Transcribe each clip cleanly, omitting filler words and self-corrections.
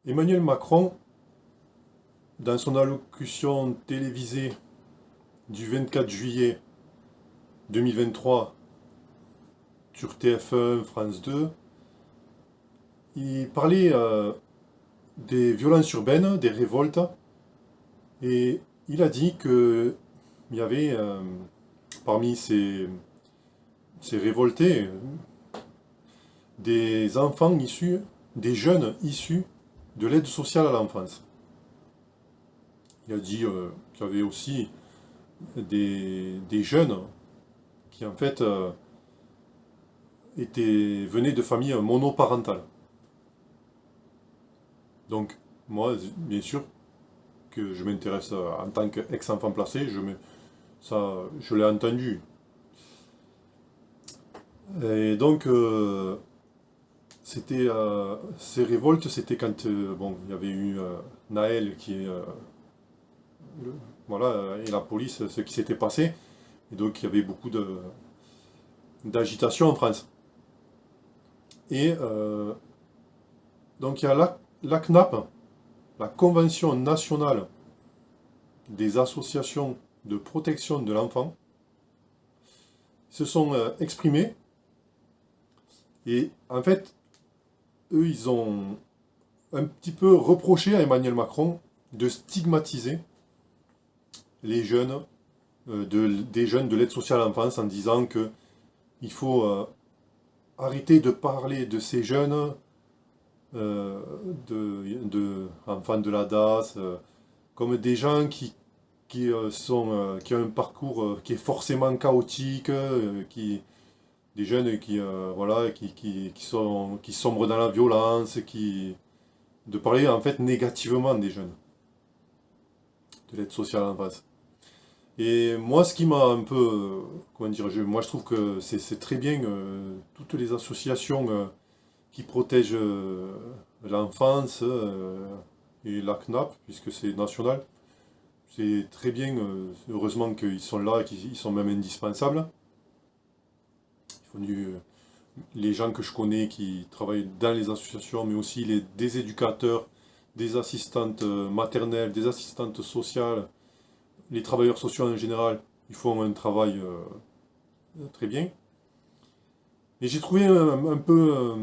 Emmanuel Macron, dans son allocution télévisée du 24 juillet 2023 sur TF1, France 2, il parlait des violences urbaines, des révoltes, et il a dit que il y avait parmi ces révoltés des enfants issus, des jeunes issus de l'aide sociale à l'enfance. Il a dit qu'il y avait aussi des jeunes qui en fait venaient de familles monoparentales. Donc moi, bien sûr, que je m'intéresse en tant qu'ex-enfant placé, je l'ai entendu. Et donc, ces révoltes, c'était quand bon, il y avait eu Naël qui est le- voilà, et la police, ce qui s'était passé. Et donc, il y avait beaucoup d'agitation en France. Et donc, il y a la CNAP, la Convention nationale des associations de protection de l'enfant, se sont exprimés. Et en fait, eux, ils ont un petit peu reproché à Emmanuel Macron de stigmatiser les jeunes, des jeunes de l'aide sociale à l'enfance en disant que il faut arrêter de parler de ces jeunes, euh, enfants de la DAS, comme des gens qui ont un parcours qui est forcément chaotique, des jeunes voilà, qui sombrent dans la violence, de parler en fait négativement des jeunes de l'aide sociale à l'enfance. Et moi, ce qui m'a un peu, comment dire, moi je trouve que c'est très bien toutes les associations qui protègent l'enfance et la CNAP, puisque c'est national. C'est très bien, heureusement qu'ils sont là et qu'ils sont même indispensables. Les gens que je connais qui travaillent dans les associations, mais aussi des éducateurs, des assistantes maternelles, des assistantes sociales, les travailleurs sociaux en général, ils font un travail très bien. Et j'ai trouvé un peu,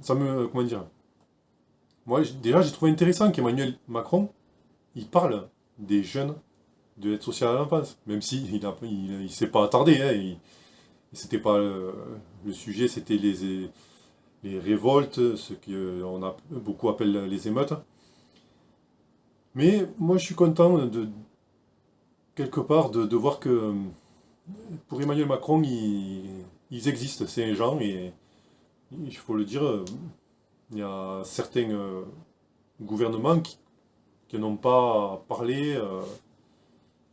comment dire, moi déjà j'ai trouvé intéressant qu'Emmanuel Macron, il parle des jeunes de l'aide sociale à l'enfance, même s'il il s'est pas attardé, hein, c'était pas le sujet, c'était les révoltes, ce qu'on a beaucoup appelle les émeutes. Mais moi je suis content quelque part de voir que pour Emmanuel Macron, ils existent ces gens et il faut le dire, il y a certains gouvernements qui n'ont pas parlé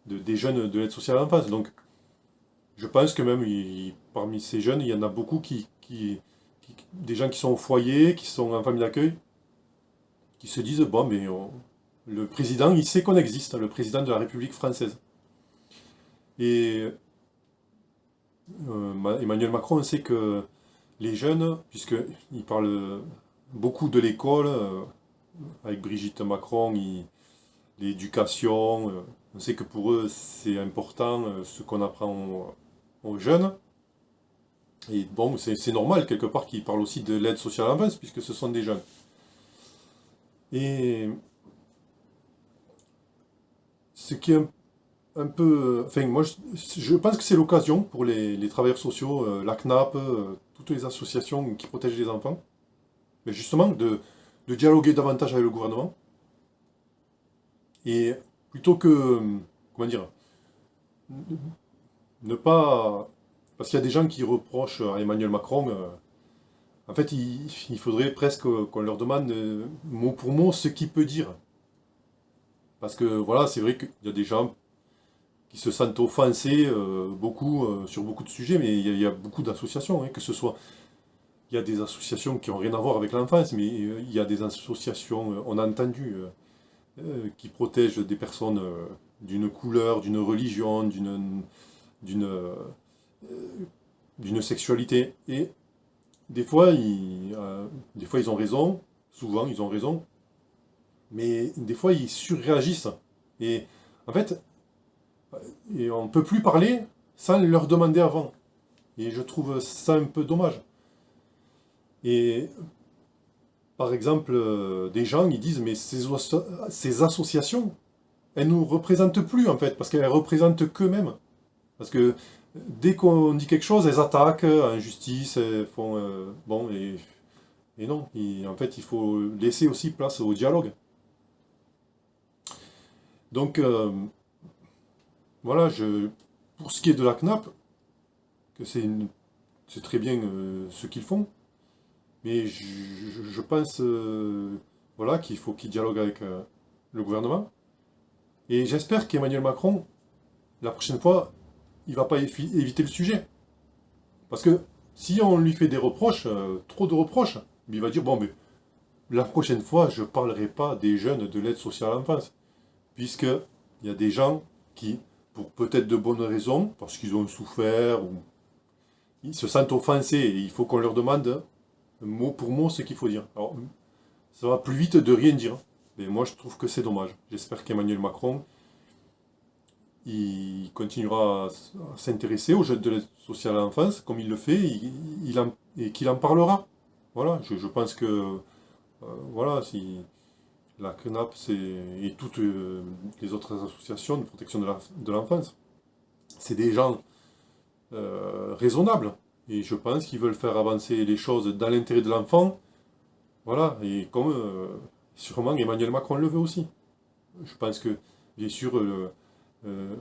des jeunes de l'aide sociale à l'enfance. Donc je pense que même parmi ces jeunes, il y en a beaucoup des gens qui sont au foyer, qui sont en famille d'accueil, qui se disent, bon, mais le président, il sait qu'on existe, le président de la République française. Et Emmanuel Macron sait que les jeunes, puisqu'il parle beaucoup de l'école, avec Brigitte Macron, l'éducation, on sait que pour eux c'est important ce qu'on apprend aux jeunes. Et bon, c'est normal quelque part qu'ils parlent aussi de l'aide sociale à l'enfance, puisque ce sont des jeunes. Et ce qui est un peu... Enfin, moi, je pense que c'est l'occasion pour les travailleurs sociaux, la CNAP, toutes les associations qui protègent les enfants, mais justement de dialoguer davantage avec le gouvernement. Et plutôt que, comment dire, ne pas... Parce qu'il y a des gens qui reprochent à Emmanuel Macron, en fait, il faudrait presque qu'on leur demande mot pour mot ce qu'il peut dire. Parce que voilà, c'est vrai qu'il y a des gens qui se sentent offensés sur beaucoup de sujets, mais il y a beaucoup d'associations, hein, que ce soit, il y a des associations qui n'ont rien à voir avec l'enfance, mais il y a des associations, on a entendu, qui protègent des personnes d'une couleur, d'une religion, d'une d'une sexualité. Et des fois, des fois, ils ont raison, souvent ils ont raison, mais des fois ils surréagissent. Et en fait, on ne peut plus parler sans leur demander avant. Et je trouve ça un peu dommage. Et par exemple, des gens ils disent mais ces associations, elles nous représentent plus en fait, parce qu'elles représentent qu'eux-mêmes. Parce que dès qu'on dit quelque chose, elles attaquent en justice, elles font bon et non. En fait, il faut laisser aussi place au dialogue. Donc voilà, pour ce qui est de la CNAP, que c'est très bien ce qu'ils font, mais je pense voilà, qu'il faut qu'ils dialoguent avec le gouvernement. Et j'espère qu'Emmanuel Macron, la prochaine fois, il va pas éviter le sujet. Parce que si on lui fait des reproches, trop de reproches, il va dire, bon, mais la prochaine fois, je ne parlerai pas des jeunes de l'aide sociale à l'enfance. Puisqu'il y a des gens qui, pour peut-être de bonnes raisons, parce qu'ils ont souffert, ou ils se sentent offensés, et il faut qu'on leur demande mot pour mot ce qu'il faut dire. Alors, ça va plus vite de rien dire. Mais moi, je trouve que c'est dommage. J'espère qu'Emmanuel Macron, il continuera à s'intéresser aux jeunes de l'aide sociale à l'enfance, comme il le fait, et qu'il en parlera. Voilà, je pense que, voilà, si la CNAP et toutes les autres associations de protection de l'enfance, c'est des gens raisonnables. Et je pense qu'ils veulent faire avancer les choses dans l'intérêt de l'enfant. Voilà, et comme sûrement Emmanuel Macron le veut aussi. Je pense que, bien sûr, euh,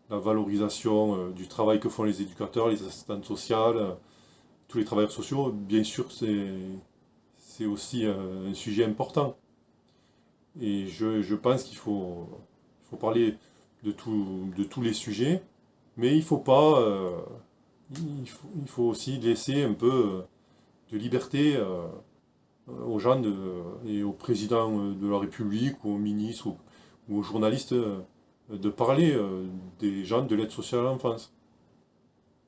la valorisation du travail que font les éducateurs, les assistantes sociales, tous les travailleurs sociaux, bien sûr, c'est aussi un sujet important. Et je pense qu'il faut parler de tous les sujets, mais il faut pas, il faut aussi laisser un peu de liberté aux gens et au président de la République, ou aux ministres, ou aux journalistes, de parler des gens de l'aide sociale à l'enfance.